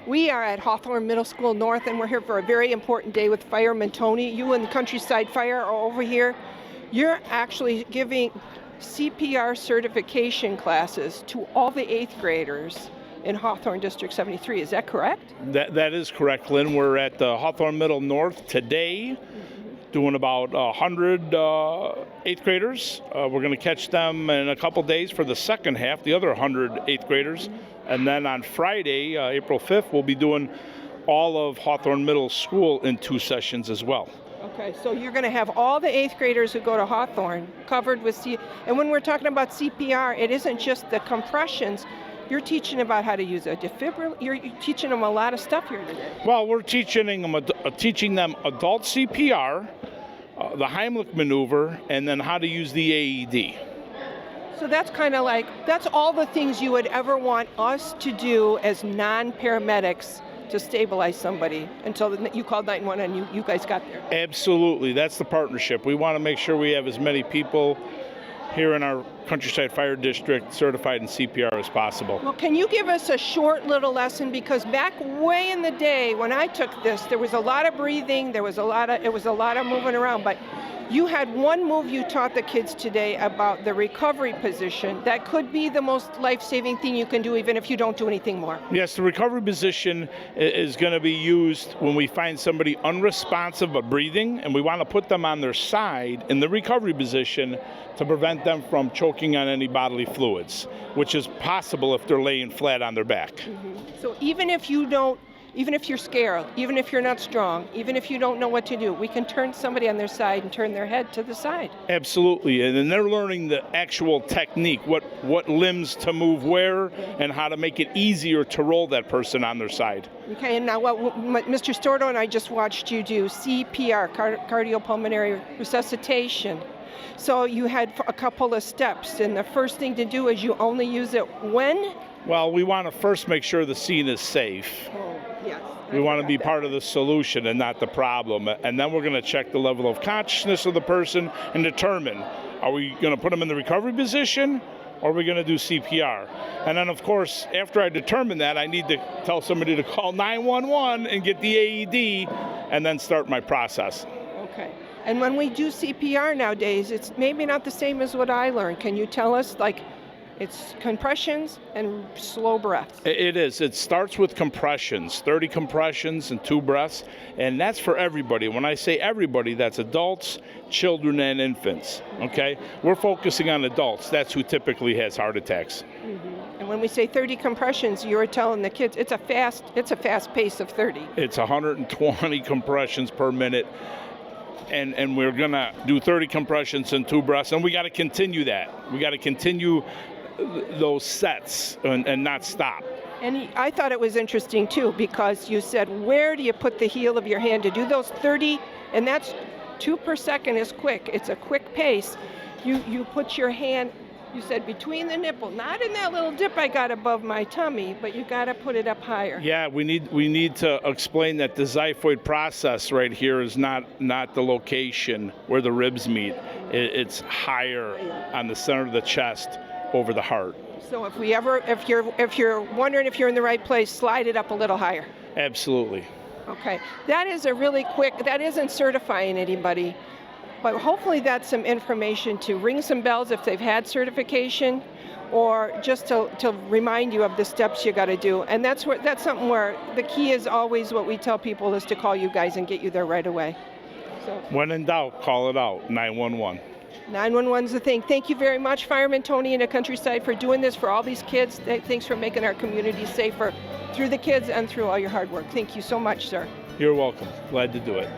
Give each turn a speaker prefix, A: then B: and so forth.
A: We are at Hawthorne Middle School North, and we're here for a very important day with Fireman Tony. You and the Countryside Fire are over here. You're actually giving CPR certification classes to all the 8th graders in Hawthorne District 73. Is that correct?
B: That is correct, Lynn. We're at Hawthorne Middle North today, doing about 100 8th graders. We're going to catch them in a couple days for the second half, the other 100 8th graders. And then on Friday, April 5th, we'll be doing all of Hawthorne Middle School in 2 sessions as well.
A: Okay, so you're going to have all the 8th graders who go to Hawthorne covered with and when we're talking about CPR, it isn't just the compressions. You're teaching about how to use a defibrillator. You're teaching them a lot of stuff here today.
B: Well, we're teaching them adult CPR, the Heimlich maneuver, and then how to use the AED.
A: So that's kind of like, that's all the things you would ever want us to do as non-paramedics to stabilize somebody until you called 911 and you guys got there.
B: Absolutely. That's the partnership. We want to make sure we have as many people here in our Countryside Fire District certified in CPR as possible.
A: Well, can you give us a short little lesson? Because back way in the day when I took this, there was a lot of breathing, it was a lot of moving around, but you had one move you taught the kids today about the recovery position that could be the most life-saving thing you can do even if you don't do anything more.
B: Yes, the recovery position is going to be used when we find somebody unresponsive but breathing, and we want to put them on their side in the recovery position to prevent them from choking on any bodily fluids, which is possible if they're laying flat on their back.
A: Mm-hmm. So even if you're scared, even if you're not strong, even if you don't know what to do, we can turn somebody on their side and turn their head to the side.
B: Absolutely, and then they're learning the actual technique, what limbs to move where, and how to make it easier to roll that person on their side.
A: Okay, and now what Mr. Stordo and I just watched you do CPR, cardiopulmonary resuscitation. So you had a couple of steps, and the first thing to do is you only use it when?
B: Well, we want to first make sure the scene is safe.
A: Oh, yes.
B: We want to be part of the solution and not the problem. And then we're going to check the level of consciousness of the person and determine, are we going to put them in the recovery position or are we going to do CPR? And then, of course, after I determine that, I need to tell somebody to call 911 and get the AED and then start my process.
A: Okay. And when we do CPR nowadays, it's maybe not the same as what I learned. Can you tell us, it's compressions and slow breaths?
B: It is. It starts with compressions, 30 compressions and 2 breaths, and that's for everybody. When I say everybody, that's adults, children, and infants, okay? We're focusing on adults. That's who typically has heart attacks.
A: Mm-hmm. And when we say 30 compressions, you're telling the kids it's a fast pace of 30.
B: It's 120 compressions per minute. And we're going to do 30 compressions and 2 breaths, and we got to continue that. We got to continue those sets and not stop.
A: And I thought it was interesting, too, because you said, where do you put the heel of your hand to do those 30? And that's 2 per second is quick. It's a quick pace. You put your hand, you said, between the nipple, not in that little dip I got above my tummy, but you got to put it up higher.
B: Yeah, we need to explain that the xiphoid process right here is not the location where the ribs meet. It's higher on the center of the chest over the heart.
A: So if you're wondering if you're in the right place, slide it up a little higher.
B: Absolutely.
A: Okay, that is a really quick. That isn't certifying anybody. But hopefully that's some information to ring some bells if they've had certification, or just to remind you of the steps you got to do. And that's something where the key is always what we tell people is to call you guys and get you there right away. So
B: when in doubt, call it out, 911.
A: 911's the thing. Thank you very much, Fireman Tony and the Countryside, for doing this for all these kids. Thanks for making our community safer through the kids and through all your hard work. Thank you so much, sir.
B: You're welcome. Glad to do it.